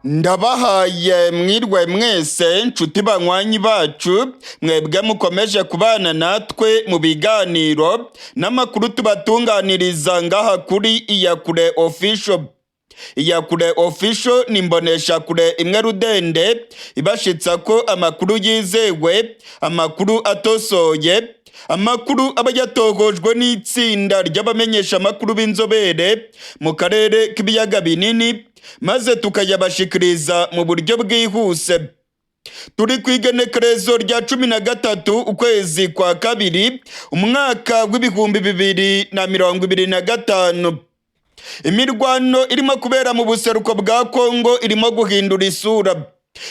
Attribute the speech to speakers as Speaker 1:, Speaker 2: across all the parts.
Speaker 1: Ndabahaye mwirwe mwese nshuti banywanyi bacu mwebwe mukomeje kubana natwe mu biganiro n'amakuru tubatunganiriza ngaha kuri Iyakure Official. Iyakure Official ni mboneshakure imwe rudende ibashitsa ko amakuru yizewe, amakuru atosoye, amakuru aba yatogojwe n'itsinda ry'abamenyesha amakuru b'inzobere mu karere k'ibiyaga binini, maze tukayabashikiriza mu buryo bwihuse. Turi ku igenekerezo rya 13 ukwezi kwa kabiri umwaka w'ibihumbi 2025. Imirwano irimo kubera mu buseruko bwa Kongo irimo guhindura isura.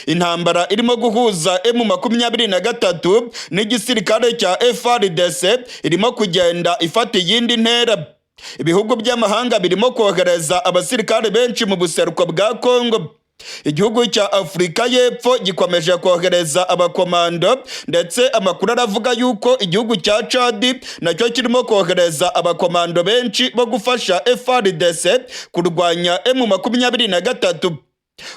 Speaker 1: Intambara irimo guhuza M23 n'igisirikare cya FARDC irimo kugenda ifata iyindi ntera. Ibihugu by'amahanga birimo kohereza abasirikare benshi mu buseruko bwa Kongo. Igihugu cya Afrika y'Epfo gikomeje kohereza abakomando, ndetse amakuru aravuga yuko igihugu cya Chad nacyo kirimo kohereza abakomando benshi bo gufasha FARDC kurwanya M23.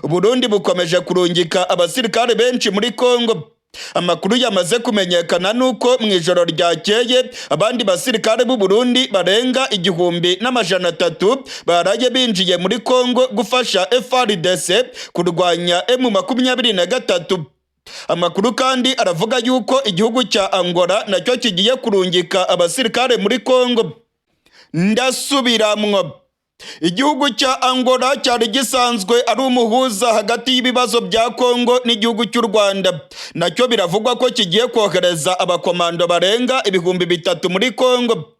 Speaker 1: Burundi bukomeje kurungika abasirikare benshi muri Kongo. Amakuru yamaze kumenyekana nuko mu ijoro ryakeye abandi basirikare b'u Burundi barenga 1,300 baraye binjiye muri Kongo gufasha FARDC kurwanya M23. Amakuru kandi aravuga yuko igihugu cya Angola nacyo kigiye kurungika abasirikare muri Kongo. Ndasubiramwo. Igihugu cya Angola cyari gisanzwe ari umuhuza hagati y'ibibazo bya Kongo n'igihugu cy'u Rwanda. Nacyo biravugwa ko kigiye kohereza abakomando barenga 3,000 muri Kongo.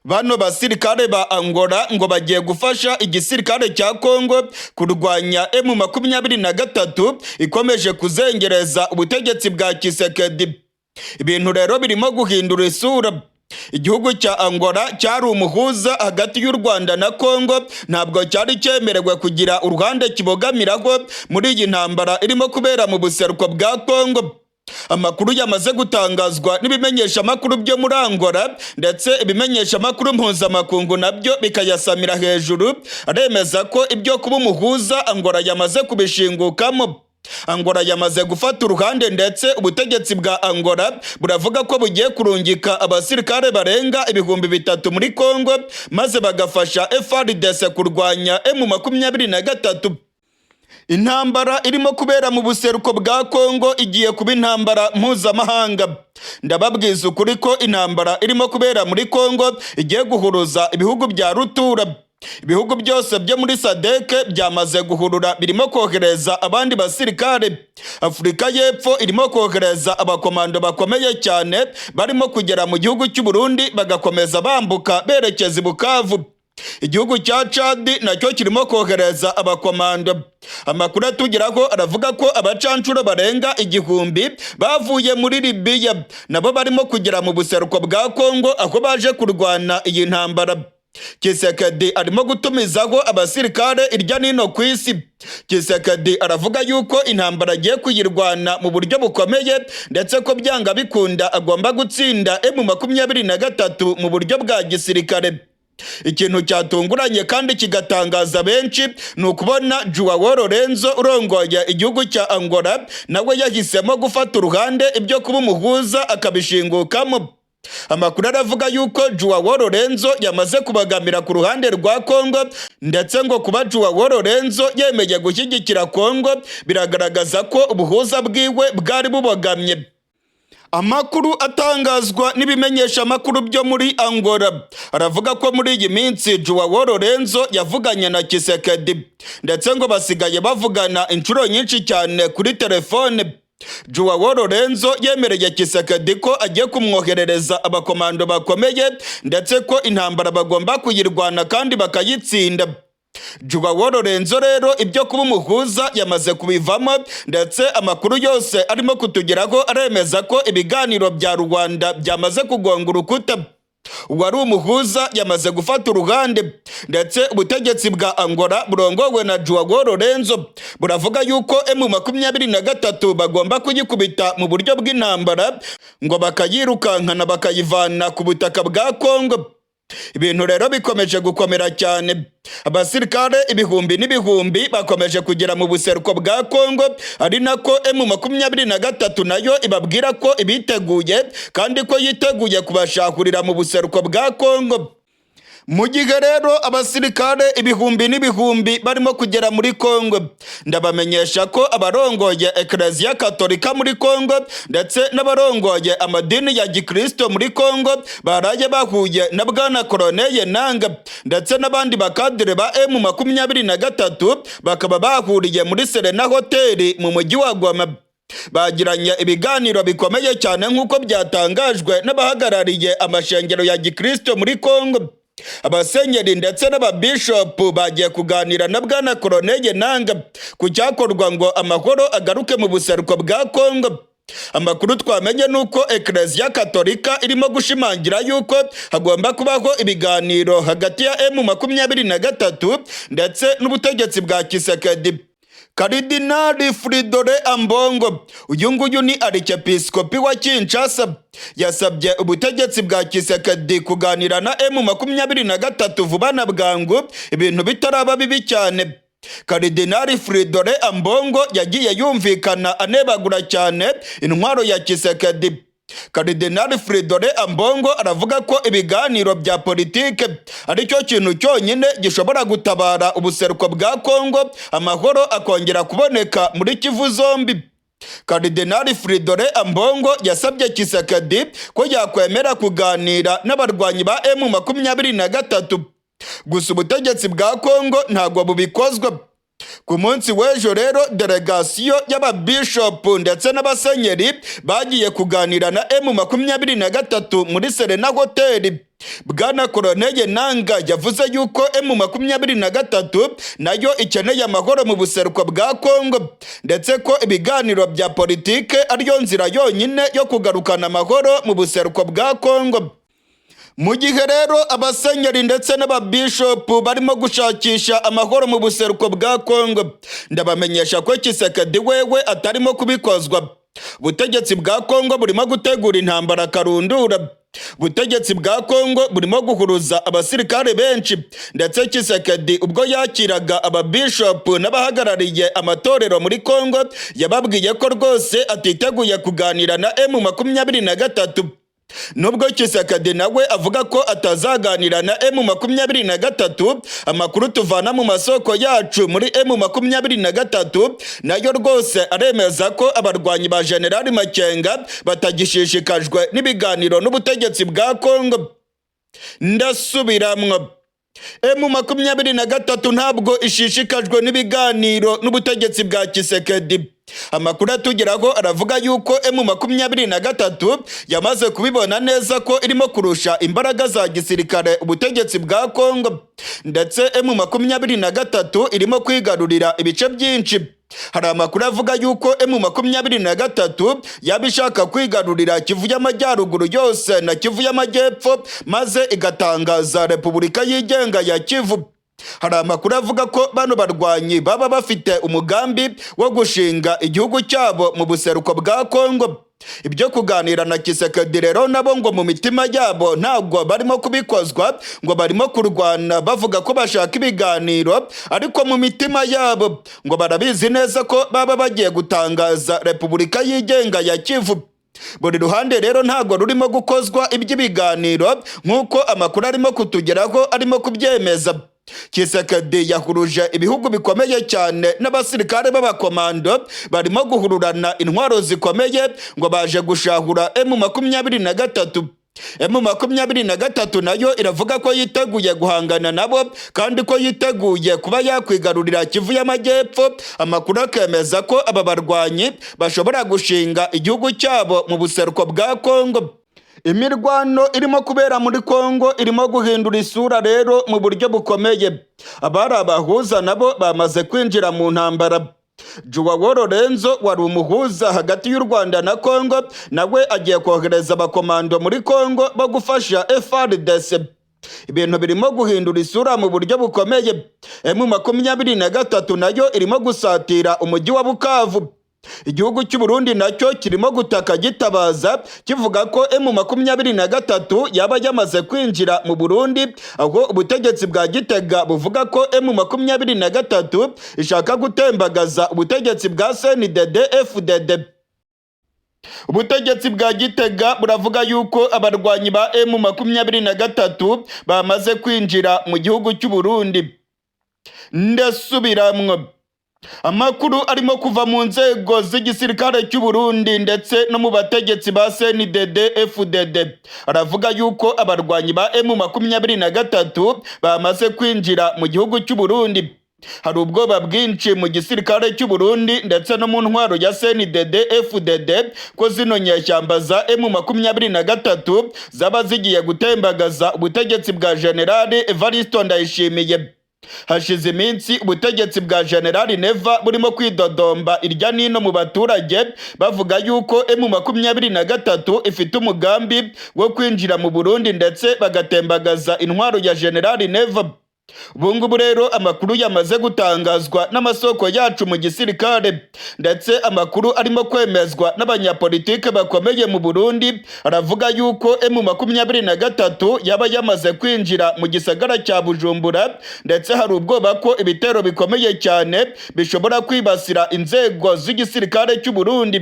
Speaker 1: Bano basirikare ba Angola ngo bagiye gufasha igisirikare cya Kongo kurwanya M23 ikomeje kuzengereza ubutegetsi bwa Tshisekedi. Ibintu rero birimo guhindura isura. Igihugu cya Angola cyari umuhuza hagati y'u Rwanda na Kongo, ntabwo cyari cyemerewe kugira uruhande kibogamiraho muri iyi ntambara irimo kubera mu buseruko bwa Kongo. Amakuru yamaze gutangazwa n'ibimenyesha amakuru byo muri Angola, ndetse ibimenyesha amakuru mpuzamakungu nabyo bikayasamira hejuru, aremeza ko ibyo kuba umuhuza Angola yamaze kubishingukamo. Angola yamaze gufata uruhande, ndetse ubutegetsi bwa Angola buravuga ko bugiye kurungika abasirikare barenga 3,000 muri Kongo, maze bagafasha FARDC kurwanya M23. Intambara irimo kubera mu buseruko bwa Kongo igiye kuba intambara mpuzamahanga. Ndababwiza ukuri ko intambara irimo kubera muri Kongo igiye guhuruza ibihugu bya rutura. Ibihugu byose byo muri SADC byamaze guhurura, birimo kohereza abandi basirikare. Afrika y'Epfo irimo kohereza abakomando bakomeye cyane barimo kugera mu gihugu cy'u Burundi bagakomeza bambuka berekeza i Bukavu. Igihugu cya Chad nacyo kirimo kohereza abakomando. Amakuru atugeraho aravuga ko abacancuro barenga 1,000 bavuye muri Libya nabo barimo kugera mu buseruko bwa Kongo aho baje kurwana iyi ntambara. Tshisekedi arimo gutumizaho abasirikare irya nino ku isi. Tshisekedi aravuga yuko intambara agiye kuyirwana mu buryo bukomeye, ndetse ko byanga bikunda agomba gutsinda M23 mu buryo bwa gisirikare. Ikintu cyatunguranye kandi kigatangaza benshi ni ukubona Joao Lorenzo urongoye igihugu cya Angola nawe yahisemo gufata uruhande, ibyo kuba umuhuza akabishingukamo. Amakuru aravuga yuko Joao Lorenzo yamaze kubagamira ku ruhande rwa Kongo, ndetse ngo kuba Joao Lorenzo yemeye gushyigikira Kongo biragaragaza ko ubuhuza bwiwe bwari bubogamye. Amakuru atangazwa n'ibimenyesha amakuru byo muri Angola aravuga ko muri iyi minsi Joao Lorenzo yavuganye na Tshisekedi, ndetse ngo basigaye bavugana inshuro nyinshi cyane kuri telefone. Joao Lorenzo yemereye Tshisekedi ko agiye kumwoherereza abakomando bakomeye, ndetse ko intambara bagomba kuyirwana kandi bakayitsinda. Joao Lorenzo rero ibyo kuba umuhuza yamaze kubivamo, ndetse amakuru yose arimo kutugeraho aremeza ko ibiganiro bya Rwanda byamaze kugonga urukuta. Uwari umuhuza yamaze gufata uruhande, ndetse ubutegetsi bwa Angola burongowe na Joao Lorenzo buravuga yuko M23 bagomba kuyikubita mu buryo bw'intambara, ngo bakayirukankana bakayivana ku butaka bwa Kongo. Ibintu rero bikomeje gukomera cyane, abasirikare ibihumbi n'ibihumbi bakomeje kugera mu buseruko bwa Kongo, ari nako M23 nayo ibabwira ko ibiteguye kandi ko yiteguye kubashahurira mu buseruko bwa Kongo. Mu gihe rero abasirikare ibihumbi n'ibihumbi barimo kugera muri Kongo, ndabamenyesha ko abarongoye Eklezia Katolika muri Kongo ndetse n'abarongoye amadini ya Gikristo muri Kongo baraye bahuye na bwana Koloneli Nanga ndetse n'abandi bakadire ba M23 bakaba bahuriye muri Serena Hotel mu mujyi wa Goma. Bagiranye ibiganiro bikomeye cyane nk'uko byatangajwe n'abahagarariye amashengero ya Gikristo muri Kongo. Abasenyeri ndetse n'ababishopu bagiye kuganira na bwana Koloneli Nanga ku cyakorwa ngo amahoro agaruke mu buseruko bwa Kongo. Amakuru twamenye nuko Eklezia Katolika irimo gushimangira yuko hagomba kubaho ibiganiro hagati ya M23 ndetse n'ubutegetsi bwa Tshisekedi. Karidinali Fridolin Ambongo, uyu nguyu ni arikepiskopi wa Kinshasa, yasabye ubutegetsi bwa Tshisekedi kuganira na M23 vuba na bwangu ibintu bitaraba bibi cyane. Karidinali Fridolin Ambongo yagiye yumvikana anebagura cyane intwaro ya Tshisekedi. Karidinali Fridolin Ambongo aravuga ko ibiganiro bya politike ari cyo kintu cyonyine gishobora gutabara ubuseruko bwa Kongo, amahoro akongera kuboneka muri Kivu zombi. Karidinali Fridolin Ambongo yasabye Tshisekedi ko yakwemera kuganira n'abarwanyi ba M23. Gusa ubutegetsi bwa Kongo ntabwo bubikozwa. Ku munsi w'ejo rero delegasiyo y'ababishopu ndetse n'abasenyeri bagiye kuganira na M23 muri Serena Hotel. Bwana Koloneli Nanga yavuze yuko M23 nayo ikeneye amahoro mu buseruko bwa Kongo ndetse ko ibiganiro bya politike ariyo nzira yonyine yo kugarukana amahoro mu buseruko bwa Kongo. Mu gihe rero abasenyeri ndetse n'ababishopu barimo gushakisha amahoro mu buseruko bwa Kongo, ndabamenyesha ko Tshisekedi wewe atarimo kubikozwa. Ubutegetsi bwa Kongo burimo gutegura intambara karundura. Ubutegetsi bwa Kongo burimo guhuruza abasirikare benshi ndetse Tshisekedi ubwo yakiraga ababishopu n'abahagarariye amatorero muri Kongo yababwiye ko rwose atiteguye kuganira na M23. Nubwo Tshisekedi nawe avuga ko atazaganira na M23, amakuru tuvana mu masoko yacu muri M23 nayo rwose aremeza ko abarwanyi ba General Makenga batagishishikajwe n'ibiganiro n'ubutegetsi bwa Kongo. Ndasubiramwo, M23 ntabwo ishishikajwe n'ibiganiro n'ubutegetsi bwa Tshisekedi. Amakuru atugeraho aravuga yuko M23 yamaze kubibona neza ko irimo kurusha imbaraga za gisirikare ubutegetsi bwa Kongo, ndetse M23 irimo kwigarurira ibice byinshi. Hari amakuru avuga yuko M23 yabishaka kwigarurira Kivu y'Amajyaruguru yose na Kivu y'Amajyepfo maze igatangaza Repubulika yigenga ya Kivu. Hari amakuru avuga ko bano barwanyi baba bafite umugambi wo gushinga igihugu cyabo mu buseruko bwa Kongo. Ibyo kuganira na Tshisekedi rero nabo ngo mu mitima yabo ntabwo barimo kubikozwa, ngo barimo kurwana bavuga ko bashaka ibiganiro, ariko mu mitima yabo ngo barabizi neza ko baba bagiye gutangaza Repubulika yigenga ya Kivu. Buri ruhande rero ntabwo rurimo gukozwa iby'ibiganiro nk'uko amakuru arimo kutugeraho arimo kubyemeza. Tshisekedi yahuruje ibihugu bikomeye cyane n'abasirikare b'abakomando barimo guhururana intwaro zikomeye ngo baje gushahura M23. M23 nayo iravuga ko yiteguye guhangana nabo kandi ko yiteguye kuba yakwigarurira Kivu y'Amajyepfo. Amakuru akemeza ko aba barwanyi bashobora gushinga igihugu cyabo mu buseruko bwa Kongo. Imirwano irimo kubera muri Kongo irimo guhindura isura rero mu buryo bukomeye. Abari abahuza nabo bamaze kwinjira mu ntambara. Joao Lorenzo wari umuhuza hagati y'u Rwanda na Kongo nawe agiye kohereza abakomando muri Kongo bo gufasha FARDC. Ibintu birimo guhindura isura mu buryo bukomeye. M23 nayo irimo gusatira umujyi wa Bukavu. Igihugu cy'u Burundi nacyo kirimo gutaka gitabaza kivuga ko M23 yaba yamaze kwinjira mu Burundi, aho ubutegetsi bwa Gitega buvuga ko M23 ishaka gutembagaza ubutegetsi bwa CNDD-FDD. Ubutegetsi bwa Gitega buravuga yuko abarwanyi ba M23 bamaze kwinjira mu gihugu cy'u Burundi. Ndasubiramwo, amakuru arimo kuva mu nzego z'igisirikare cy'u Burundi ndetse no mu bategetsi ba CNDD-FDD aravuga yuko abarwanyi ba M23 bamaze kwinjira mu gihugu cy'u Burundi. Hari ubwoba bwinshi mu gisirikare cy'u Burundi ndetse no mu ntwaro ya CNDD-FDD ko zino nyeshyamba za M23 zaba zigiye gutembagaza ubutegetsi bwa General Evariste Ndayishimiye. Hashize iminsi ubutegetsi bwa General Neva burimo kwidodomba irya nino mu baturage bavuga yuko M23 ifite umugambi wo kwinjira mu Burundi ndetse bagatembagaza intwaro ya General Neva. Ubungubu rero amakuru yamaze gutangazwa n'amasoko yacu mu gisirikare ndetse amakuru arimo kwemezwa n'abanyapolitike bakomeye mu Burundi aravuga yuko M23 yaba yamaze kwinjira mu gisagara cya Bujumbura, ndetse hari ubwoba ko ibitero bikomeye cyane bishobora kwibasira inzego z'igisirikare cy'u Burundi.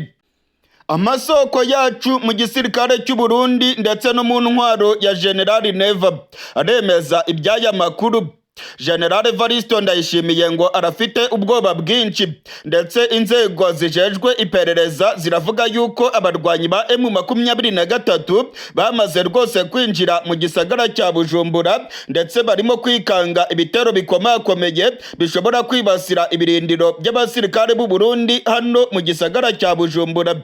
Speaker 1: Amasoko yacu mu gisirikare cy'u Burundi ndetse no mu ntwaro ya General Neva aremeza iby'aya makuru. General Evariste Ndayishimiye ngo arafite ubwoba bwinshi, ndetse inzego zijejwe iperereza ziravuga yuko abarwanyi ba M23 bamaze rwose kwinjira mu gisagara cya Bujumbura, ndetse barimo kwikanga ibitero bikomakomeye bishobora kwibasira ibirindiro by'abasirikare b'u Burundi hano mu gisagara cya Bujumbura.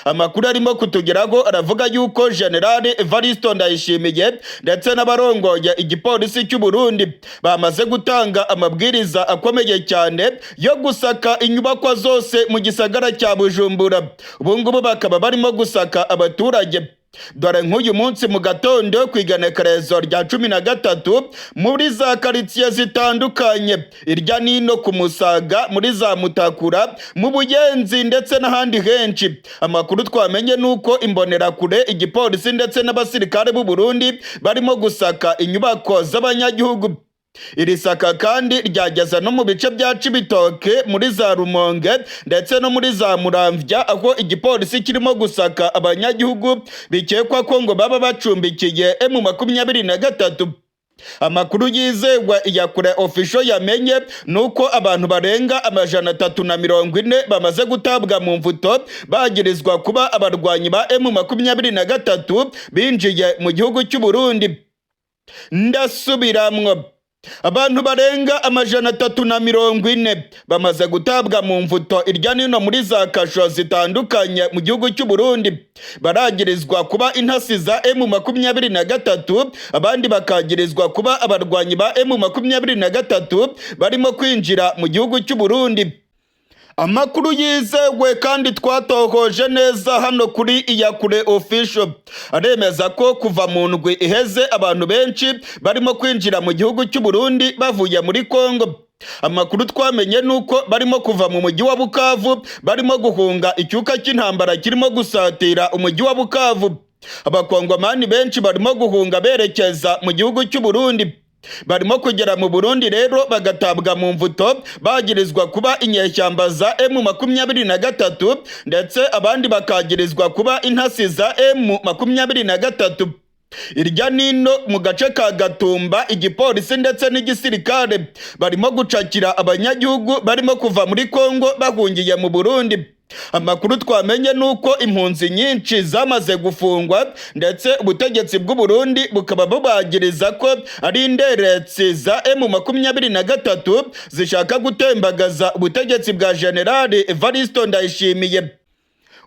Speaker 1: Amakuru arimo kutugeraho aravuga yuko General Evariste Ndayishimiye ndetse n'abarongoye igipolisi cy'u Burundi bamaze gutanga amabwiriza akomeye cyane yo gusaka inyubako zose mu gisagara cya Bujumbura. Ubungubu bakaba barimo gusaka abaturage. Dore nk'uyu munsi mu gatondo ku igenekerezo rya 13 muri za karitsiye zitandukanye irya nino ku Musaga, muri za Mutakura, mu Buyenzi ndetse n'ahandi henshi, amakuru twamenye nuko imbonerakure, igipolisi ndetse n'abasirikare b'u Burundi barimo gusaka inyubako z'abanyagihugu. Iri saka kandi ryageza no mu bice bya Cibitoke, muri za Rumonge ndetse no muri za Muramvya, aho igipolisi kirimo gusaka abanyagihugu bikekwa ko ngo baba bacumbikiye M23. Amakuru yizewe ya Kure Official yamenye nuko abantu barenga 340 bamaze gutabwa mu mvuto bagirizwa kuba abarwanyi ba M23 binjiye mu gihugu cy'u Burundi. Ndasubiramwo, abantu barenga 340 bamaze gutabwa mu mvuto irya nino muri za kasho zitandukanye mu gihugu cy'u Burundi, baragirizwa kuba intasi za M23, abandi bakagirizwa kuba abarwanyi ba M23 barimo kwinjira mu gihugu cy'u Burundi. Amakuru yizewe kandi twatohoje neza hano kuri Iyakure Official aremeza ko kuva mu ndwi iheze abantu benshi barimo kwinjira mu gihugu cy'u Burundi bavuye muri Kongo. Amakuru twamenye nuko barimo kuva mu mujyi wa Bukavu, barimo guhunga icyuka cy'intambara kirimo gusatira umujyi wa Bukavu. Abakongomani benshi barimo guhunga berekeza mu gihugu cy'u Burundi. Barimo kugera mu Burundi rero bagatabwa mu mvuto bagirizwa kuba inyeshyamba za M23, ndetse abandi bakagirizwa kuba intasi za M23. Irya nino mu gace ka Gatumba, igipolisi ndetse n'igisirikare barimo gucakira abanyagihugu barimo kuva muri Kongo bahungiye mu Burundi. Amakuru twamenye nuko impunzi nyinshi zamaze gufungwa, ndetse ubutegetsi bw'u Burundi bukaba bubagiriza ko ari inderetsi za M23 zishaka gutembagaza ubutegetsi bwa General Evariste Ndayishimiye.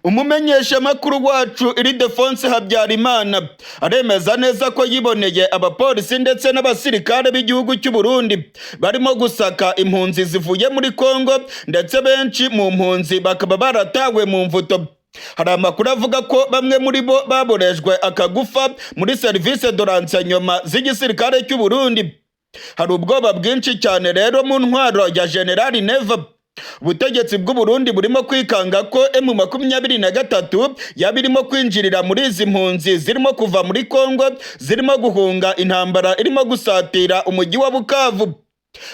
Speaker 1: Umumenyesha makuru wacu Ildefonse Habyarimana aremeza neza ko yiboneye abapolisi ndetse n'abasirikare b'igihugu cy'u Burundi barimo gusaka impunzi zivuye muri Kongo, ndetse benshi mu mpunzi bakaba baratawe mu mvuto. Hari amakuru avuga ko bamwe muri bo baborejwe akagufa muri service de renseignement z'igisirikare cy'u Burundi. Hari ubwoba bwinshi cyane rero mu ntwaro ya General Neva. ubutegetsi bw'u Burundi burimo kwikanga ko M23 yaba irimo kwinjirira muri izi mpunzi zirimo kuva muri Kongo zirimo guhunga intambara irimo gusatira umujyi wa Bukavu.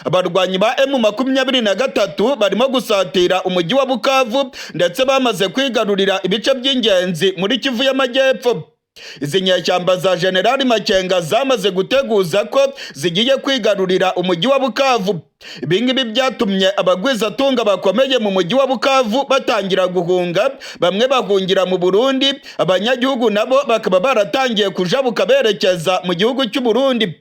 Speaker 1: Abarwanyi ba M23 barimo gusatira umujyi wa Bukavu ndetse bamaze kwigarurira ibice by'ingenzi muri Kivu y'Amajyepfo. Izi nyeshyamba za General Makenga zamaze guteguza ko zigiye kwigarurira umujyi wa Bukavu. Ibingibi byatumye abagwizatunga bakomeye mu mujyi wa Bukavu batangira guhunga, bamwe bahungira mu Burundi, abanyagihugu nabo bakaba baratangiye kujabuka berekeza mu gihugu cy'u Burundi.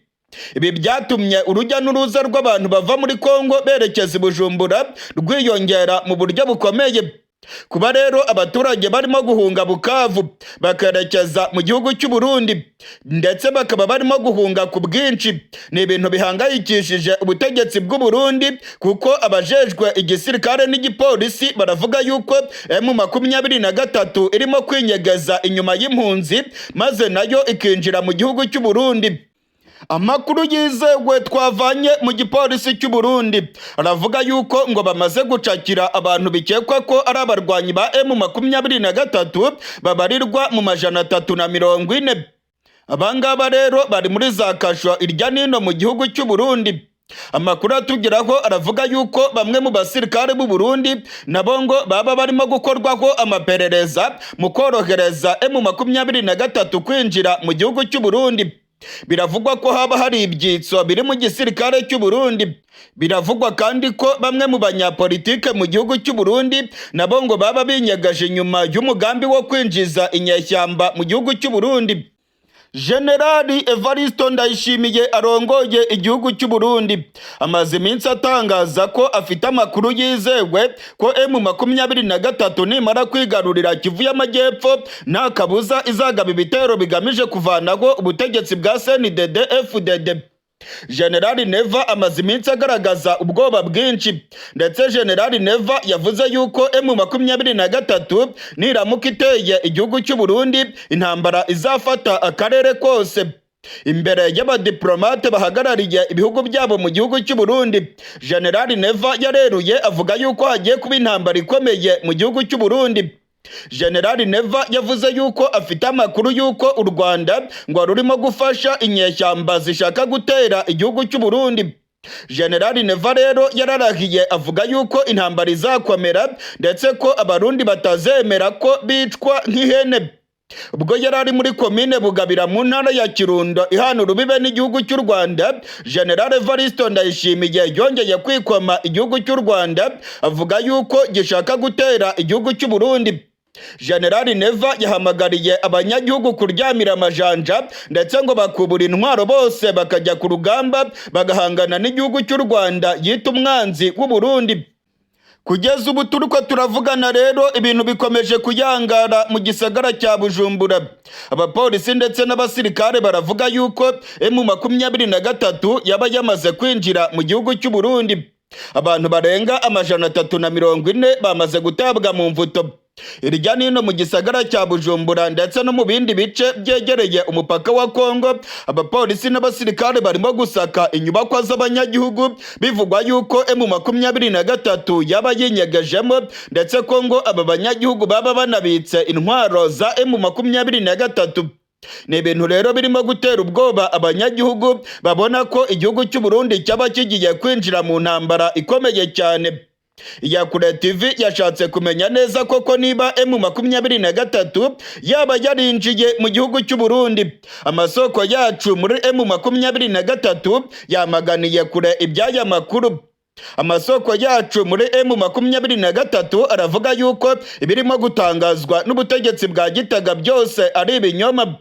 Speaker 1: Ibi byatumye urujya n'uruza rw'abantu bava muri Kongo berekeza i Bujumbura rwiyongera mu buryo bukomeye. Kuba rero abaturage barimo guhunga Bukavu bakerekeza mu gihugu cy'u Burundi ndetse bakaba barimo guhunga ku bwinshi, ni ibintu bihangayikishije ubutegetsi bw'u Burundi, kuko abajejwe igisirikare n'igipolisi baravuga yuko M23 irimo kwinyegeza inyuma y'impunzi maze nayo ikinjira mu gihugu cy'u Burundi. Amakuru yizewe twavanye mu gipolisi cy'u Burundi aravuga yuko ngo bamaze gucakira abantu bikekwa ko ari abarwanyi ba M23 babarirwa mu 340. Abangaba rero bari muri za kasho irya nino mu gihugu cy'u Burundi. Amakuru atugeraho aravuga yuko bamwe mu basirikare b'u Burundi nabo ngo baba barimo gukorwaho amaperereza mu korohereza M23 kwinjira mu gihugu cy'u Burundi. Biravugwa ko haba hari ibyitso biri mu gisirikare cy'u Burundi. Biravugwa kandi ko bamwe mu banyapolitike mu gihugu cy'u Burundi nabo ngo baba binyegaje nyuma y'umugambi wo kwinjiza inyeshyamba mu gihugu cy'u Burundi. Generali Evariste Ndayishimiye arongoye igihugu cy'u Burundi amaze iminsi atangaza ko afite amakuru yizewe ko M23 nimara kwigarurira Kivu y'Amajyepfo nta kabuza izagaba ibitero bigamije kuvanaho ubutegetsi bwa CNDD-FDD. General Neva amaze iminsi agaragaza ubwoba bwinshi, ndetse General Neva yavuze yuko M23 niramuka iteye igihugu cy'u Burundi intambara izafata akarere kose. Imbere y'abadiplomate bahagarariye ibihugu byabo mu gihugu cy'u Burundi, General Neva yareruye avuga yuko hagiye kuba intambara ikomeye mu gihugu cy'u Burundi. General Neva yavuze yuko afite amakuru yuko u Rwanda ngo rurimo gufasha inyeshyamba zishaka gutera igihugu cy'u Burundi. General Neva rero yararahiye avuga yuko intambara izakomera ndetse ko abarundi batazemera ko bicwa nk'ihene. Ubwo yari ari muri komine Bugabira mu ntara ya Kirundo ihana urubibe n'igihugu cy'u Rwanda, General Evariste Ndayishimiye yongeye kwikoma igihugu cy'u Rwanda avuga yuko gishaka gutera igihugu cy'u Burundi. General Neva yahamagariye abanyagihugu kuryamira amajanja ndetse ngo bakubura intwaro bose bakajya ku rugamba bagahangana n'igihugu cy'u Rwanda yita umwanzi w'u Burundi. Kugeza ubu turiko turavugana rero ibintu bikomeje kuyangara mu gisagara cya Bujumbura. Abapolisi ndetse n'abasirikare baravuga yuko M23 yaba yamaze kwinjira mu gihugu cy'u Burundi. Abantu barenga 340 bamaze gutabwa mu mvuto irya nino mu gisagara cya Bujumbura ndetse no mu bindi bice byegereye umupaka wa Kongo. Abapolisi n'abasirikare barimo gusaka inyubako z'abanyagihugu bivugwa yuko M23 yaba yinyegejemo, ndetse ko ngo aba banyagihugu baba banabitse intwaro za M23. Ni ibintu rero birimo gutera ubwoba abanyagihugu babona ko igihugu cy'u Burundi cyaba kigiye kwinjira mu ntambara ikomeye cyane. Iyakure TV yashatse kumenya neza koko niba M23 yaba yarinjiye mu gihugu cy'u Burundi. Amasoko yacu muri M23 yamaganiye kure iby'aya makuru. Amasoko yacu muri M23 aravuga yuko ibirimo gutangazwa n'ubutegetsi bwa Gitega byose ari ibinyoma.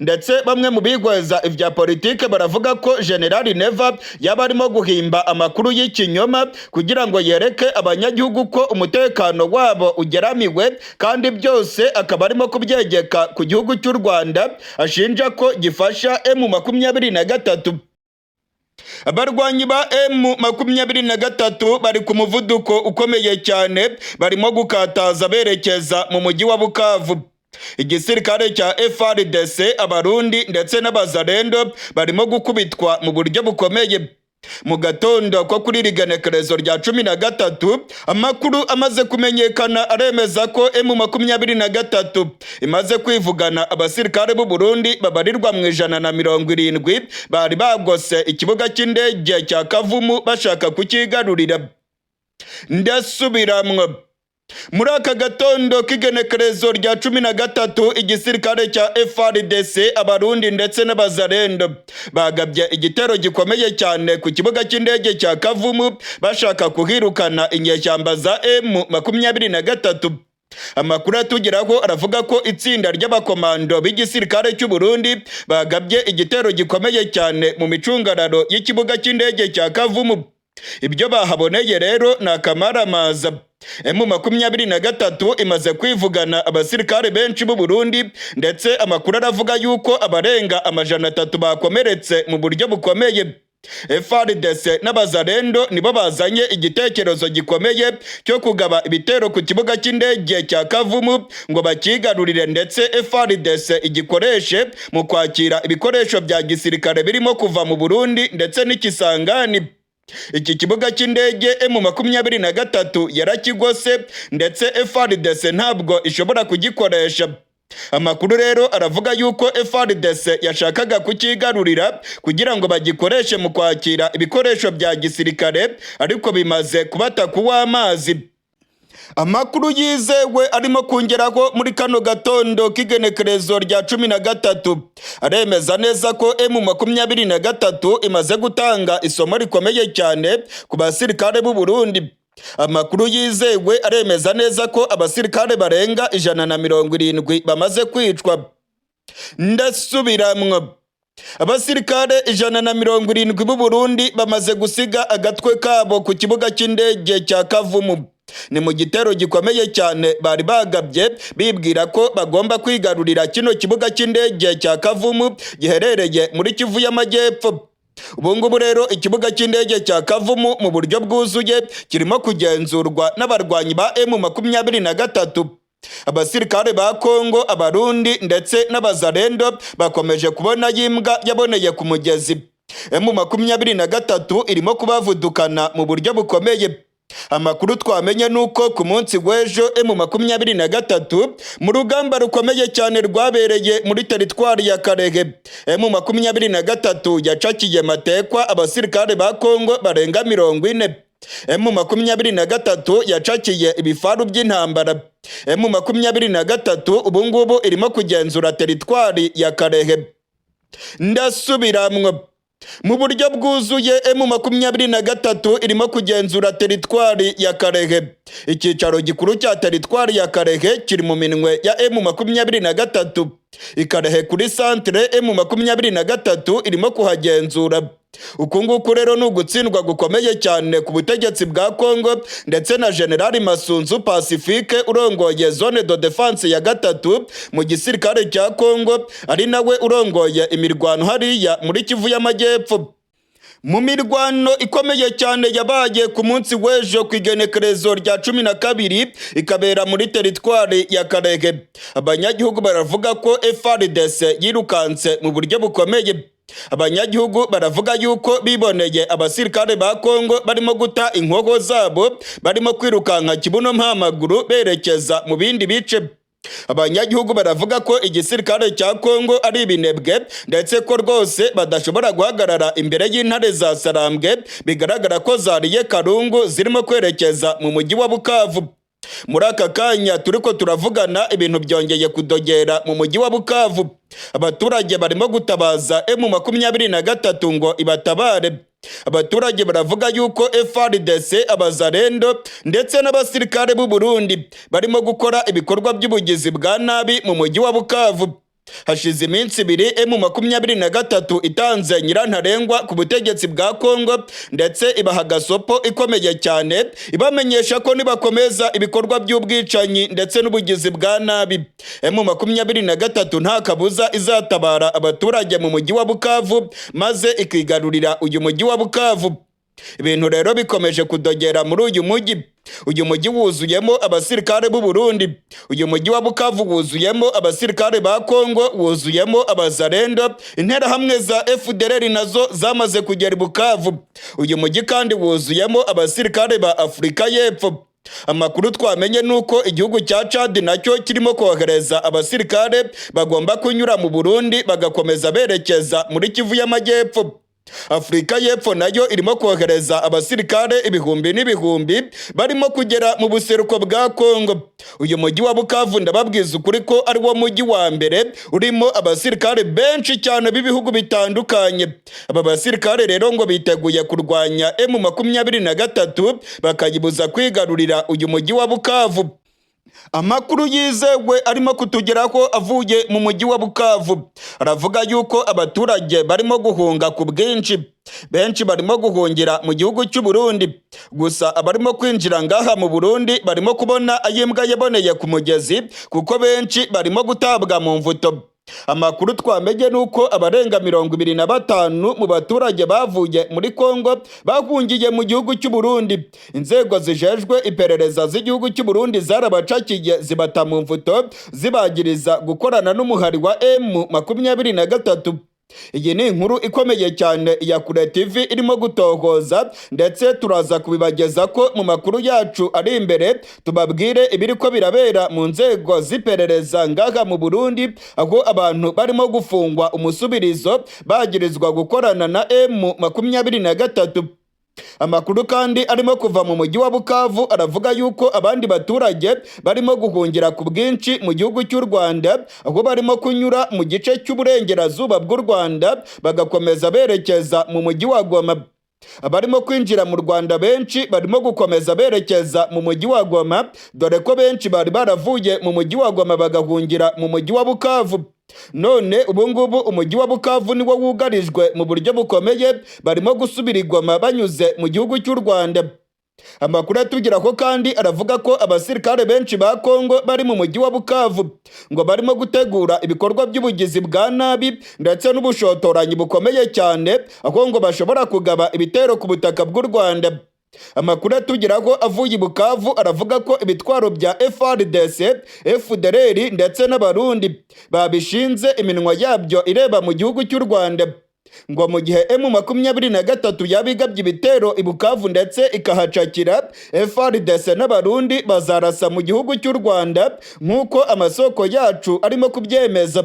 Speaker 1: Ndetse bamwe mu bigweza ivya politike baravuga ko General Neva yaba arimo guhimba amakuru y'ikinyoma kugira ngo yereke abanyagihugu ko umutekano wabo ugeramiwe, kandi byose akaba arimo kubyegeka ku gihugu cy'u Rwanda ashinja ko gifasha M23. Abarwanyi ba M23 bari ku muvuduko ukomeye cyane, barimo gukataza berekeza mu mujyi wa Bukavu. Igisirikare cya FARDC, abarundi ndetse n'abazarendo barimo gukubitwa mu buryo bukomeye. mu gatondo ko kuri rigenekerezo rya 13 amakuru amaze kumenyekana aremeza ko M23 imaze kwivugana abasirikare b'u Burundi babarirwa mu 170 bari bagose ikibuga cy'indege cya Kavumu bashaka kukigarurira. Ndasubiramwe muri aka gatondo k'igenekerezo rya 13 igisirikare cya FARDC abarundi ndetse n'abazarendo bagabye igitero gikomeye cyane ku kibuga cy'indege cya Kavumu bashaka kuhirukana inyeshyamba za M23. Amakuru atugeraho aravuga ko itsinda ry'abakomando b'igisirikare cy'u Burundi bagabye igitero gikomeye cyane mu micungararo y'ikibuga cy'indege cya Kavumu. Ibyo bahaboneye rero ni akamaramaza. M23 imaze kwivugana abasirikare benshi b'u Burundi ndetse amakuru aravuga yuko abarenga 300 bakomeretse mu buryo bukomeye. FARDC n'abazarendo nibo bazanye igitekerezo gikomeye cyo kugaba ibitero ku kibuga cy'indege cya Kavumu ngo bakigarurire, ndetse FARDC igikoreshe mu kwakira ibikoresho bya gisirikare birimo kuva mu Burundi ndetse n'Ikisangani. Iki kibuga cy'indege M23 yarakigose ndetse FARDC ntabwo ishobora kugikoresha. Amakuru rero aravuga yuko FARDC yashakaga kukigarurira kugira ngo bagikoreshe mu kwakira ibikoresho bya gisirikare, ariko bimaze kubata kuw'amazi. Amakuru yizewe arimo kongeraho muri kano gatondo k'igenekerezo rya 13 aremeza neza ko M23 imaze gutanga isomo rikomeye cyane ku basirikare b'u Burundi. Amakuru yizewe aremeza neza ko abasirikare barenga 170 bamaze kwicwa. Ndasubiramwe abasirikare 170 b'u Burundi bamaze gusiga agatwe kabo ku kibuga cy'indege cya Kavumu. Ni mu gitero gikomeye cyane bari bagabye bibwira ko bagomba kwigarurira kino kibuga cy'indege cya Kavumu giherereye muri Kivu y'Amajyepfo. Ubu ngubu rero ikibuga cy'indege cya Kavumu mu buryo bwuzuye kirimo kugenzurwa n'abarwanyi ba M23. Abasirikare ba Kongo, abarundi ndetse n'abazarendo bakomeje kubona yimbwa yaboneye ku mugezi. M23 irimo kubavudukana mu buryo bukomeye. Amakuru twamenye nuko ku munsi w'ejo M23 mu rugamba rukomeye cyane rwabereye muri teritwari ya Karehe, M23 yacakiye matekwa abasirikare ba Kongo barenga 40. M23 yacakiye ibifaru by'intambara. M23 ubu ngubu irimo kugenzura teritwari ya Karehe. Ndasubiramwe mu buryo bwuzuye M23 irimo kugenzura teritwari ya Karehe. Icyicaro gikuru cya teritwari ya Karehe kiri mu minwe ya M23. Ikarehe kuri centre M23 irimo kuhagenzura. Uku nguku rero ni ugutsindwa gukomeye cyane ku butegetsi bwa Kongo ndetse na General Masunzu Pacifique urongoye zone de defense ya 3 mu gisirikare cya Kongo, ari nawe urongoye imirwano hariya muri Kivu y'Amajyepfo. Mu mirwano ikomeye cyane yabaye ku munsi w'ejo ku igenekerezo rya 12 ikabera muri teritwari ya Karehe, abanyagihugu baravuga ko FARDC yirukanse mu buryo bukomeye. Abanyagihugu baravuga yuko biboneye abasirikare ba Kongo barimo guta inkoho zabo, barimo kwirukanka kibuno mpamaguru berekeza mu bindi bice. Abanyagihugu baravuga ko igisirikare cya Kongo ari ibinebwe ndetse ko rwose badashobora guhagarara imbere y'intare za Sarambwe, bigaragara ko zariye karungu zirimo kwerekeza mu mujyi wa Bukavu. Muri aka kanya turiko turavugana ibintu byongeye kudogera mu mujyi wa Bukavu. Abaturage barimo gutabaza M23 ngo ibatabare. Abaturage baravuga yuko FARDC, abazarendo ndetse n'abasirikare b'u Burundi barimo gukora ibikorwa by'ubugizi bwa nabi mu mujyi wa Bukavu. Hashize iminsi 2 M23 itanze nyirantarengwa ku butegetsi bwa Kongo ndetse ibaha gasopo ikomeye cyane ibamenyesha ko nibakomeza ibikorwa by'ubwicanyi ndetse n'ubugizi bwa nabi, M23 nta kabuza izatabara abaturage mu mujyi wa Bukavu maze ikigarurira uyu mujyi wa Bukavu. Ibintu rero bikomeje kudogera muri uyu mujyi. uyu mujyi wuzuyemo abasirikare b'u Burundi. Uyu mujyi wa Bukavu wuzuyemo abasirikare ba Kongo, wuzuyemo abazarendo, interahamwe za FDLR nazo zamaze kugera i Bukavu. Uyu mujyi kandi wuzuyemo abasirikare ba Afurika y'Epfo. Amakuru twamenye nuko igihugu cya Chad nacyo kirimo kohereza abasirikare bagomba kunyura mu Burundi bagakomeza berekeza muri Kivu y'Amajyepfo. Afurika y'Epfo nayo irimo kohereza abasirikare ibihumbi n'ibihumbi barimo kugera mu buseruko bwa Kongo. Uyu mujyi wa Bukavu ndababwiza ukuri ko ari wo mujyi wa mbere urimo abasirikare benshi cyane b'ibihugu bitandukanye. Aba basirikare rero ngo biteguye kurwanya M23 bakayibuza kwigarurira uyu mujyi wa Bukavu. Amakuru yizewe arimo kutugeraho avuye mu mujyi wa Bukavu aravuga yuko abaturage barimo guhunga ku bwinshi. Benshi barimo guhungira mu gihugu cy'u Burundi, gusa abarimo kwinjira ngaha mu Burundi barimo kubona ayimbwa yaboneye ku mugezi kuko benshi barimo gutabwa mu mvuto. Amakuru twamenye nuko abarenga 25 mu baturage bavuye muri Kongo bahungiye mu gihugu cy'u Burundi. Inzego zijejwe iperereza z'igihugu cy'u Burundi zarabacakiye zibata mu mvuto zibagiriza gukorana n'umuhari wa M23. Iyi ni inkuru ikomeye cyane ya Kure TV irimo gutohoza, ndetse turaza kubibageza ko mu makuru yacu ari imbere tubabwire ibiriko birabera mu nzego z'iperereza ngaha mu Burundi, aho abantu barimo gufungwa umusubirizo bagirizwa gukorana na M23. Amakuru kandi arimo kuva mu mujyi wa Bukavu aravuga yuko abandi baturage barimo guhungira ku bwinshi mu gihugu cy'u Rwanda, aho barimo kunyura mu gice cy'uburengerazuba bw'u Rwanda bagakomeza berekeza mu mujyi wa Goma. Abarimo kwinjira mu Rwanda benshi barimo gukomeza berekeza mu mujyi wa Goma, dore ko benshi bari baravuye mu mujyi wa Goma bagahungira mu mujyi wa Bukavu. None ubungubu umujyi wa Bukavu niwo wugarijwe mu buryo bukomeye, barimo gusubira i Goma banyuze mu gihugu cy'u Rwanda. Amakuru atugeraho kandi aravuga ko abasirikare benshi ba Kongo bari mu mujyi wa Bukavu ngo barimo gutegura ibikorwa by'ubugizi bwa nabi ndetse n'ubushotoranyi bukomeye cyane, aho ngo bashobora kugaba ibitero ku butaka bw'u Rwanda. Amakuru atugeraho avuye i Bukavu aravuga ko ibitwaro bya FARDC, FDLR ndetse n'abarundi babishinze iminwa yabyo ireba mu gihugu cy'u Rwanda, ngo mu gihe M23 yabigabye ibitero i Bukavu ndetse ikahacakira, FARDC n'abarundi bazarasa mu gihugu cy'u Rwanda nk'uko amasoko yacu arimo kubyemeza.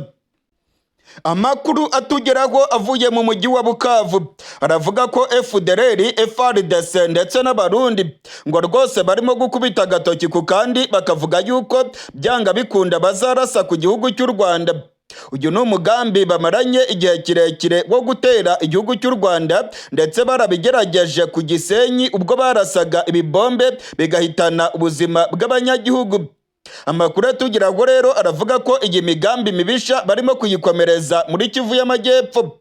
Speaker 1: Amakuru atugeraho avuye mu mujyi wa Bukavu aravuga ko FDLR, FARDC ndetse n'abarundi ngo rwose barimo gukubita agatoki ku kandi bakavuga yuko byanga bikunda bazarasa ku gihugu cy'u Rwanda. Uyu ni umugambi bamaranye igihe kirekire wo gutera igihugu cy'u Rwanda, ndetse barabigerageje ku Gisenyi ubwo barasaga ibibombe bigahitana ubuzima bw'abanyagihugu. Amakuru atugeraho rero aravuga ko iyi migambi mibisha barimo kuyikomereza muri Kivu y'Amajyepfo.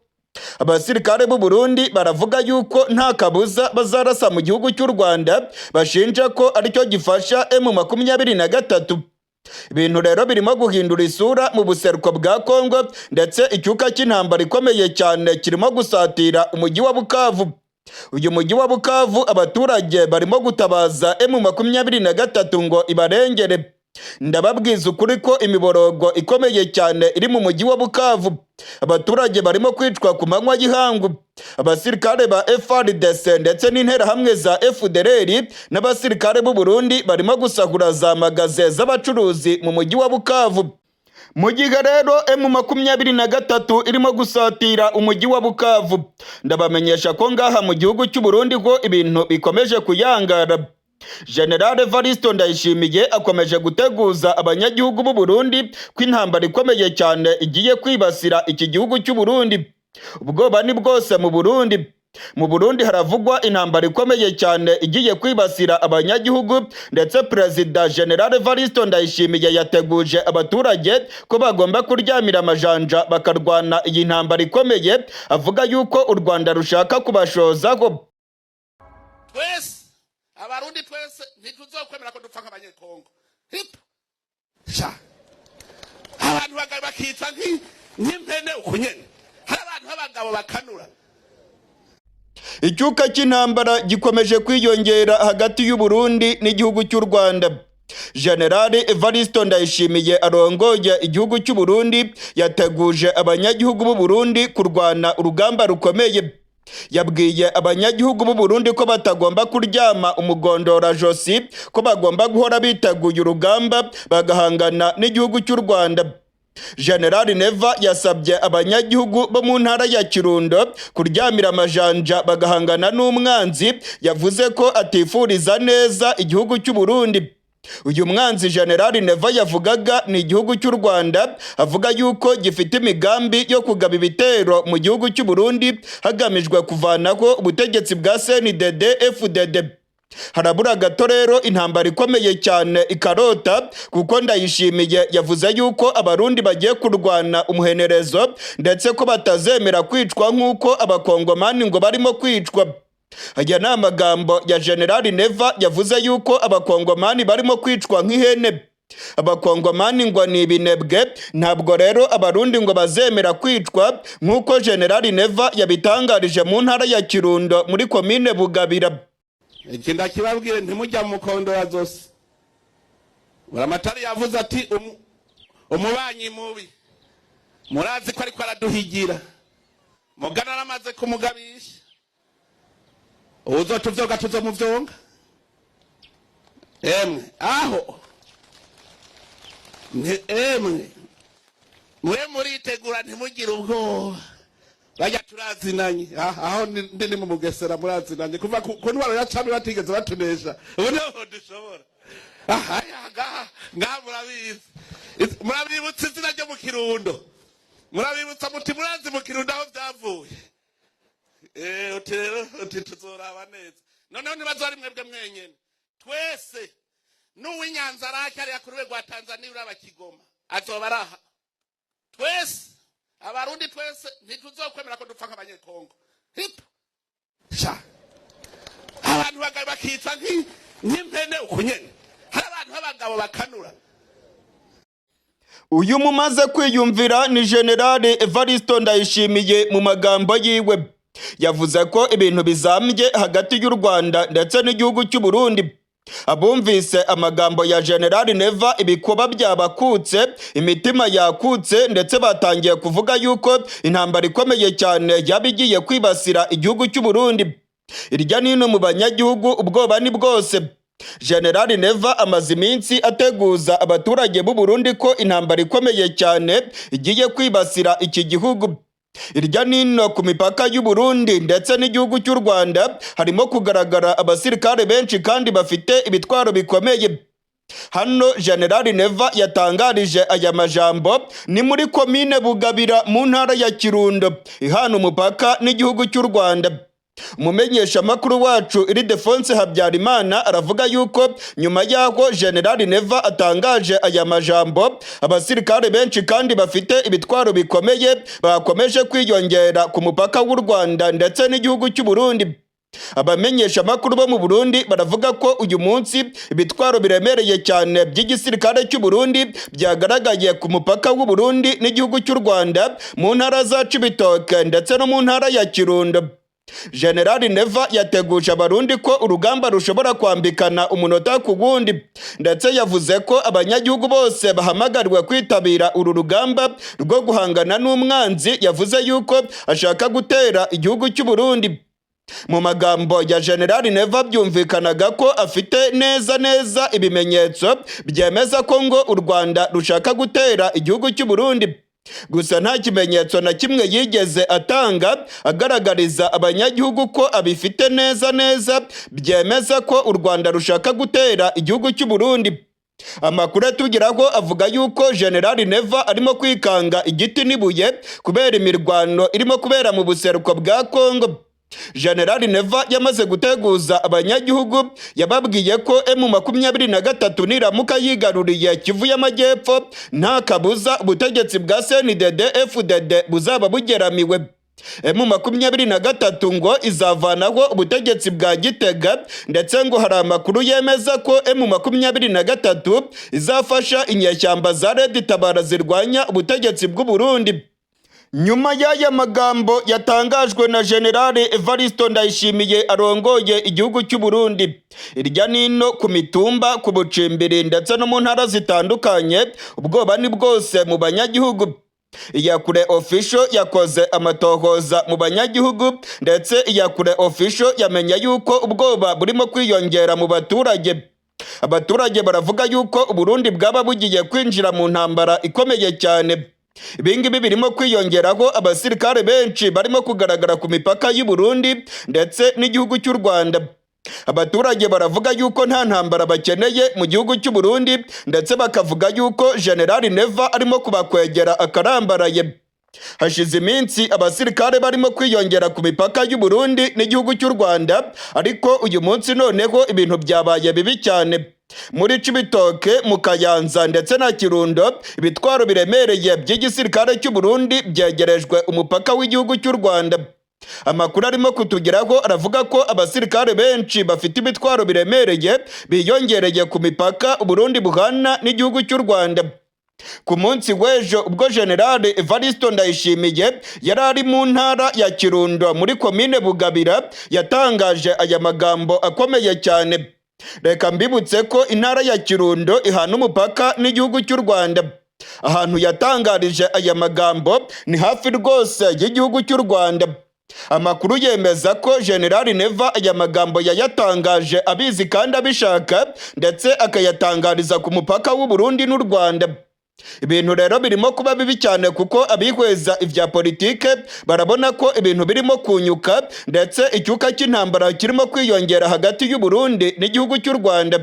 Speaker 1: Abasirikare b'u Burundi baravuga yuko nta kabuza bazarasa mu gihugu cy'u Rwanda, bashinja ko aricyo gifasha M23. Ibintu rero birimo guhindura isura mu buseruko bwa Kongo, ndetse icyuka cy'intambara ikomeye cyane kirimo gusatira umujyi wa Bukavu. Uyu mujyi wa Bukavu abaturage barimo gutabaza M23 ngo ibarengere. Ndababwiza ukuri ko imiborogo ikomeye cyane iri mu mujyi wa Bukavu. Abaturage barimo kwicwa ku manywa y'ihangu. Abasirikare ba FARDC ndetse n'interahamwe za FDLR n'abasirikare b'u Burundi barimo gusahura za magaze z'abacuruzi mu mujyi wa Bukavu. Mu gihe rero M23 irimo gusatira umujyi wa Bukavu, ndabamenyesha ko ngaha mu gihugu cy'u Burundi ko ibintu bikomeje kuyangara. General Evaristo Ndayishimiye akomeje guteguza abanyagihugu b'u Burundi ko intambara ikomeye cyane igiye kwibasira iki gihugu cy'u Burundi. Ubwoba ni bwose mu Burundi. Mu Burundi haravugwa intambara ikomeye cyane igiye kwibasira abanyagihugu, ndetse Perezida General Evaristo Ndayishimiye yateguje abaturage ko bagomba kuryamira amajanja bakarwana iyi ntambara ikomeye, avuga yuko u Rwanda rushaka kubashozaho.
Speaker 2: Abarundi twese ntituzokwemera ko dupfa nk'abanyekongo. Abantu bakitsa nk'impene uko nyene, hari abantu b'abagabo bakanura.
Speaker 1: Icyuka cy'intambara gikomeje kwiyongera hagati y'u Burundi n'igihugu cy'u Rwanda. General Evariste Ndayishimiye arongoye igihugu cy'u Burundi yateguje abanyagihugu b'u Burundi kurwana urugamba rukomeye. Yabwiye abanyagihugu b'u Burundi ko batagomba kuryama umugondora josi, ko bagomba guhora biteguye urugamba bagahangana n'igihugu cy'u Rwanda. General Neva yasabye abanyagihugu bo mu ntara ya Kirundo kuryamira amajanja bagahangana n'umwanzi. Yavuze ko atifuriza neza igihugu cy'u Burundi. Uyu mwanzi General Neva yavugaga ni igihugu cy'u Rwanda, avuga yuko gifite imigambi yo kugaba ibitero mu gihugu cy'u Burundi hagamijwe kuvanaho ubutegetsi bwa CNDD FDD. Harabura gato rero intambara ikomeye cyane ikarota, kuko Ndayishimiye yavuze yuko abarundi bagiye kurwana umuhenerezo, ndetse ko batazemera kwicwa nk'uko abakongomani ngo barimo kwicwa. Aya ni amagambo ya General Neva yavuze yuko abakongomani barimo kwicwa nk'ihene. Abakongomani ngo ni ibinebwe, ntabwo rero abarundi ngo bazemera kwicwa nk'uko General Neva yabitangarije mu ntara ya Kirundo muri komine Bugabira.
Speaker 2: Iki ndakibabwire ntimujya mu mukondo ya zose. Buramatari yavuze ati umubanyi mubi murazi ko ariko araduhigira, mugana aramaze kumugabisha, uzotuvyoga tuzomuvyonga. Emwe aho emwe mwe muritegura ntimugire ubwoba, bajya turazinanye. Aho ndi mu Mugesera murazinanye kuva ku ntwaro ya cami batigeze batunesha, ubu niho dushobora. Ngaha murabibutsa izina ryo mu Kirundo, murabibutsa muti murazi mu Kirundo aho byavuye. Uti rero tuzoraba neza. Noneho nibazo ari mwebwe mwenyene, twese n'uw'Inyanza rake ari ku rwego rwa Tanzania uraba Kigoma azoba araha. Twese abarundi twese ntituzokwemera ko dupfa nk'abanyekongo. Abantu bakitsa nk'impene uko nyene, hari abantu b'abagabo bakanura.
Speaker 1: Uyu mumaze kwiyumvira ni General Evariste Ndayishimiye. Mu magambo yiwe yavuze ko ibintu bizambye hagati y'u Rwanda ndetse n'igihugu cy'u Burundi. Abumvise amagambo ya General Neva ibikoba byabakutse, imitima yakutse, ndetse batangiye kuvuga yuko intambara ikomeye cyane yabigiye kwibasira igihugu cy'u Burundi. Irya nino mu banyagihugu ubwoba ni bwose. General Neva amaze iminsi ateguza abaturage b'u Burundi ko intambara ikomeye cyane igiye kwibasira iki gihugu. Irya nino ku mipaka y'u Burundi ndetse n'igihugu cy'u Rwanda harimo kugaragara abasirikare benshi kandi bafite ibitwaro bikomeye. Hano General Neva yatangarije aya majambo ni muri komine Bugabira mu ntara ya Kirundo ihana umupaka n'igihugu cy'u Rwanda. Umumenyesha makuru wacu Ildefonse Habyarimana aravuga yuko nyuma yaho General Neva atangaje aya majambo, abasirikare benshi kandi bafite ibitwaro bikomeye bakomeje kwiyongera ku mupaka w'u Rwanda ndetse n'igihugu cy'u Burundi. Abamenyesha makuru bo mu Burundi baravuga ko uyu munsi ibitwaro biremereye cyane by'igisirikare cy'u Burundi byagaragaye ku mupaka w'u Burundi n'igihugu cy'u Rwanda mu ntara za Cibitoke ndetse no mu ntara ya Kirundo. General Neva yateguje abarundi ko urugamba rushobora kwambikana umunota ku wundi, ndetse yavuze ko abanyagihugu bose bahamagariwe kwitabira uru rugamba rwo guhangana n'umwanzi. Yavuze yuko ashaka gutera igihugu cy'u Burundi. Mu magambo ya General Neva byumvikanaga ko afite neza ibimenyetso byemeza ko ngo u Rwanda rushaka gutera igihugu cy'u Burundi. Gusa nta kimenyetso na kimwe yigeze atanga agaragariza abanyagihugu ko abifite neza byemeza ko u Rwanda rushaka gutera igihugu cy'u Burundi. Amakuru atugeraho avuga yuko General Neva arimo kwikanga igiti n'ibuye kubera imirwano irimo kubera mu buseruko bwa Kongo. General Neva yamaze guteguza abanyagihugu, yababwiye ko M23 niramuka yigaruriye Kivu y'Amajyepfo nta kabuza ubutegetsi bwa CNDD FDD buzaba bugeramiwe. M23 ngo izavanaho ubutegetsi bwa Gitega, ndetse ngo hari amakuru yemeza ko M23 izafasha inyeshyamba za Red Tabara zirwanya ubutegetsi bw'u Burundi. Nyuma y'aya magambo yatangajwe na General Evariste Ndayishimiye arongoye igihugu cy'u Burundi irya nino ku mitumba ku bucimbiri ndetse no mu ntara zitandukanye, ubwoba ni bwose mu banyagihugu. Iyakure Official yakoze amatohoza mu banyagihugu ndetse Iyakure Official yamenya yuko ubwoba burimo kwiyongera mu baturage. Abaturage baravuga yuko Uburundi bwaba bugiye kwinjira mu ntambara ikomeye cyane. Ibingibi birimo kwiyongeraho abasirikare benshi barimo kugaragara ku mipaka y'u Burundi ndetse n'igihugu cy'u Rwanda. Abaturage baravuga yuko nta ntambara bakeneye mu gihugu cy'u Burundi ndetse bakavuga yuko General Neva arimo kubakwegera akarambaraye. Hashize iminsi abasirikare barimo kwiyongera ku mipaka y'u Burundi n'igihugu cy'u Rwanda, ariko uyu munsi noneho ibintu byabaye bibi cyane. Muri Cibitoke, mu Kayanza ndetse na Kirundo, ibitwaro biremereye by'igisirikare cy'u Burundi byegerejwe umupaka w'igihugu cy'u Rwanda. Amakuru arimo kutugeraho aravuga ko abasirikare benshi bafite ibitwaro biremereye biyongereye ku mipaka Uburundi buhana n'igihugu cy'u Rwanda. Ku munsi w'ejo ubwo General Evariste Ndayishimiye yari ari mu ntara ya Kirundo muri komine Bugabira, yatangaje aya magambo akomeye cyane. Reka mbibutse ko intara ya Kirundo ihana umupaka n'igihugu cy'u Rwanda. Ahantu yatangarije aya magambo ni hafi rwose y'igihugu cy'u Rwanda. Amakuru yemeza ko General Neva aya magambo yayatangaje abizi kandi abishaka ndetse akayatangariza ku mupaka w'u Burundi n'u Rwanda. Ibintu rero birimo kuba bibi cyane kuko abihweza ivya politike barabona ko ibintu birimo kunyuka ndetse icyuka cy'intambara kirimo kwiyongera hagati y'u Burundi n'igihugu cy'u Rwanda.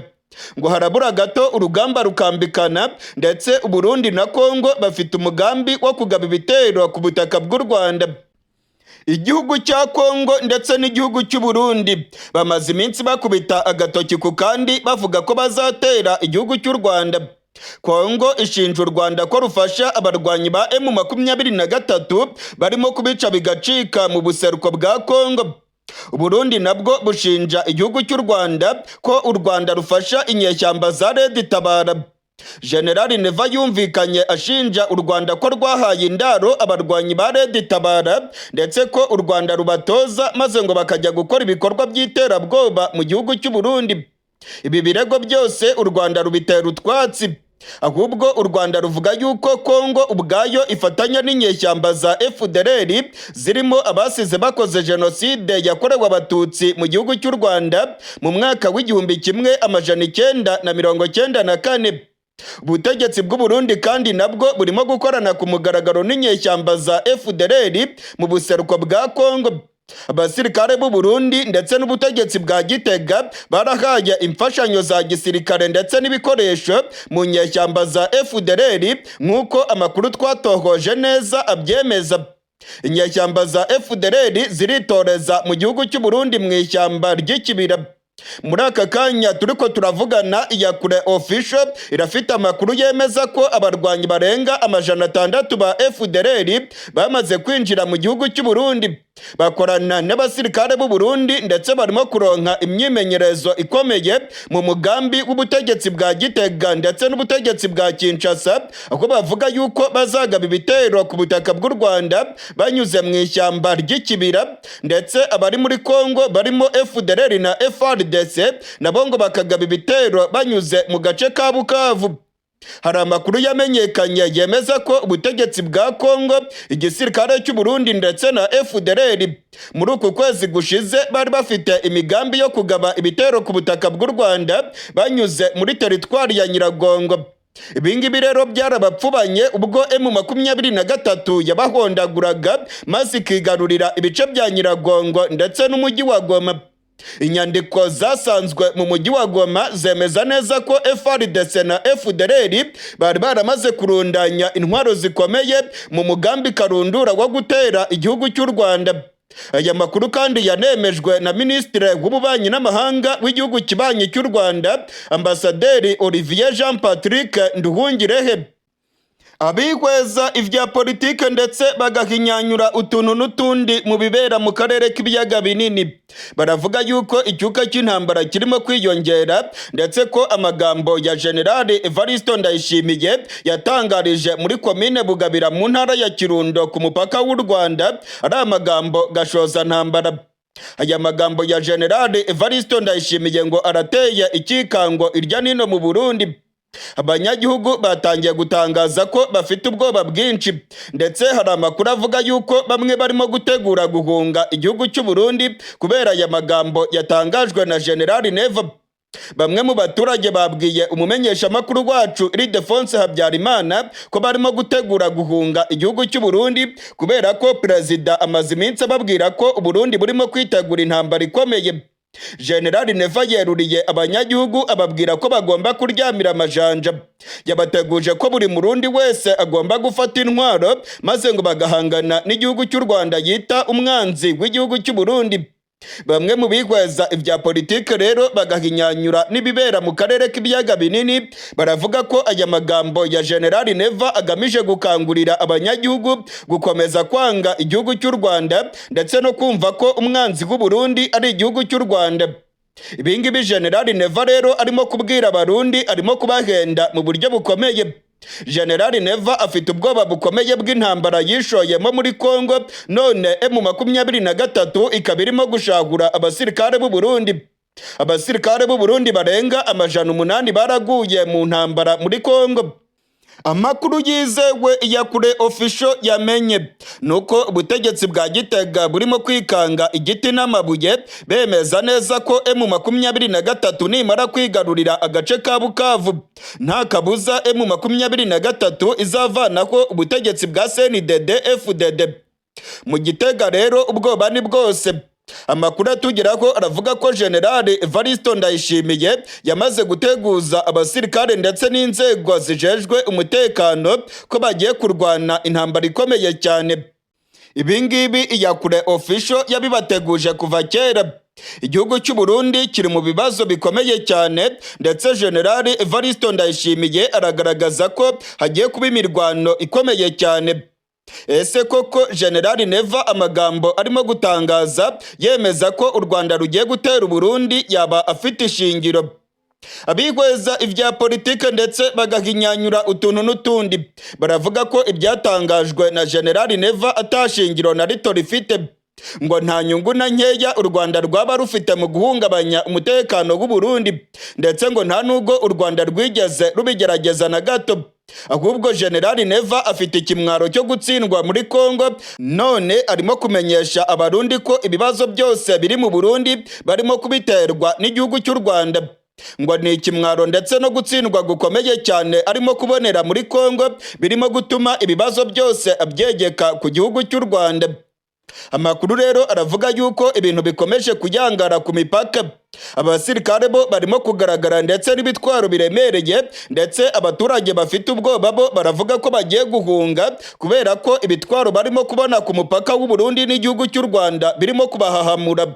Speaker 1: Ngo harabura gato urugamba rukambikana ndetse u Burundi na Kongo bafite umugambi wo kugaba ibitero ku butaka bw'u Rwanda. Igihugu cya Kongo ndetse n'igihugu cy'u Burundi bamaze iminsi bakubita agatoki ku kandi bavuga ko bazatera igihugu cy'u Rwanda. Kongo ishinja u Rwanda ko rufasha abarwanyi ba M23 barimo kubica bigacika mu buseruko bwa Kongo. Uburundi nabwo bushinja igihugu cy'u Rwanda ko u Rwanda rufasha inyeshyamba za Red Tabara. General Neva yumvikanye ashinja u Rwanda ko rwahaye indaro abarwanyi ba Red Tabara ndetse ko u Rwanda rubatoza maze ngo bakajya gukora ibikorwa by'iterabwoba mu gihugu cy'u Burundi. Ibi birego byose u Rwanda rubitera utwatsi, ahubwo u Rwanda ruvuga yuko Kongo ubwayo ifatanya n'inyeshyamba za FDLR zirimo abasize bakoze jenoside yakorewe abatutsi mu gihugu cy'u Rwanda mu mwaka w'1994. Ubutegetsi bw'u Burundi kandi nabwo burimo gukorana ku mugaragaro n'inyeshyamba za FDLR mu buseruko bwa Kongo. Abasirikare b'u Burundi ndetse n'ubutegetsi bwa Gitega barahaye imfashanyo za gisirikare ndetse n'ibikoresho mu nyeshyamba za FDLR nk'uko amakuru twatohoje neza abyemeza. Inyeshyamba za FDLR ziritoreza mu gihugu cy'u Burundi mu ishyamba ry'ikibira. Muri aka kanya turiko turavugana, Iyakure Official irafite amakuru yemeza ko abarwanyi barenga 600 ba FDLR bamaze kwinjira mu gihugu cy'u Burundi. Bakorana n'abasirikare b'u Burundi ndetse barimo kuronka imyimenyerezo ikomeye mu mugambi w'ubutegetsi bwa Gitega ndetse n'ubutegetsi bwa Kinshasa, aho bavuga yuko bazagaba ibitero ku butaka bw'u Rwanda banyuze mu ishyamba ry'ikibira, ndetse abari muri Kongo barimo FDLR na FARDC nabo ngo bakagaba ibitero banyuze mu gace ka Bukavu. Hari amakuru yamenyekanye yemeza ko ubutegetsi bwa Kongo, igisirikare cy'u Burundi ndetse na FDLR muri uku kwezi gushize bari bafite imigambi yo kugaba ibitero ku butaka bw'u Rwanda banyuze muri teritwari ya Nyiragongo. Ibingibi rero byarabapfubanye ubwo M23 yabahondaguraga maze ikigarurira ibice bya Nyiragongo ndetse n'umujyi wa Goma. Inyandiko zasanzwe mu mujyi wa Goma zemeza neza ko FARDC na FDLR bari baramaze kurundanya intwaro zikomeye mu mugambi karundura wo gutera igihugu cy'u Rwanda. Aya makuru kandi yanemejwe na Minisitiri w'Ububanyi n'Amahanga w'igihugu kibanyi cy'u Rwanda, Ambasaderi Olivier Jean Patrick Nduhungirehe. abihweza ivya politike ndetse bagahinyanyura utuntu n'utundi mu bibera mu karere k'ibiyaga binini baravuga yuko icyuka cy'intambara kirimo kwiyongera ndetse ko amagambo ya General Evariste Ndayishimiye yatangarije muri komine Bugabira mu ntara ya Kirundo ku mupaka w'u Rwanda ari amagambo gashoza ntambara. Aya magambo ya General Evariste Ndayishimiye ngo arateye ikikango irya nino mu Burundi. Abanyagihugu batangiye gutangaza ko bafite ubwoba bwinshi ndetse hari amakuru avuga yuko bamwe barimo gutegura guhunga igihugu cy'u Burundi kubera aya magambo yatangajwe na General Neva. Bamwe mu baturage babwiye umumenyeshamakuru wacu Ildefonse Habyarimana ko barimo gutegura guhunga igihugu cy'u Burundi kubera ko perezida amaze iminsi ababwira ko u Burundi burimo kwitegura intambara ikomeye. General Neva yeruriye abanyagihugu ababwira ko bagomba kuryamira amajanja. Yabateguje ko buri murundi wese agomba gufata intwaro maze ngo bagahangana n'igihugu cy'u Rwanda yita umwanzi w'igihugu cy'u Burundi. Bamwe mu bihweza ivya politike rero bagahinyanyura n'ibibera mu karere k'ibiyaga binini baravuga ko aya magambo ya General Neva agamije gukangurira abanyagihugu gukomeza kwanga igihugu cy'u Rwanda ndetse no kumva ko umwanzi w'u Burundi ari igihugu cy'u Rwanda. Ibingibi General Neva rero arimo kubwira abarundi arimo kubahenda mu buryo bukomeye. General Neva afite ubwoba bukomeye bw'intambara yishoyemo muri Kongo none M23 ikaba irimo gushagura abasirikare b'u Burundi. Abasirikare b'u Burundi barenga 800 baraguye mu ntambara muri Kongo. Amakuru yizewe ya kure official yamenye nuko ubutegetsi bwa Gitega burimo kwikanga igiti n'amabuye bemeza neza ko M23 nimara kwigarurira agace ka Bukavu nta kabuza M23 izavanaho ubutegetsi bwa CNDD FDD. Mu Gitega rero ubwoba ni bwose. Amakuru atugeraho aravuga ko General Evariste Ndayishimiye yamaze guteguza abasirikare ndetse n'inzego zijejwe umutekano ko bagiye kurwana intambara ikomeye cyane. Ibingibi iyakure official yabibateguje kuva kera. Igihugu cy'u Burundi kiri mu bibazo bikomeye cyane ndetse General Evariste Ndayishimiye aragaragaza ko hagiye kuba imirwano ikomeye cyane. Ese koko General Neva amagambo arimo gutangaza yemeza ko u Rwanda rugiye gutera u Burundi yaba afite ishingiro? Abihweza ivya politike ndetse bagahinyanyura utuntu n'utundi baravuga ko ibyatangajwe na General Neva atashingiro na rito rifite, ngo nta nyungu na nkeya u Rwanda rwaba rufite mu guhungabanya umutekano w'u Burundi ndetse ngo nta nubwo u Rwanda rwigeze rubigerageza na gato. Ahubwo General Neva afite ikimwaro cyo gutsindwa muri Kongo none arimo kumenyesha abarundi ko ibibazo byose biri mu Burundi barimo kubiterwa n'igihugu cy'u Rwanda. Ngo ni ikimwaro ndetse no gutsindwa gukomeye cyane arimo kubonera muri Kongo birimo gutuma ibibazo byose abyegeka ku gihugu cy'u Rwanda. Amakuru rero aravuga yuko ibintu bikomeje kuyangara ku mipaka. Abasirikare bo barimo kugaragara ndetse n'ibitwaro biremereye ndetse abaturage bafite ubwoba bo baravuga ko bagiye guhunga kubera ko ibitwaro barimo kubona ku mupaka w'u Burundi n'igihugu cy'u Rwanda birimo kubahahamura.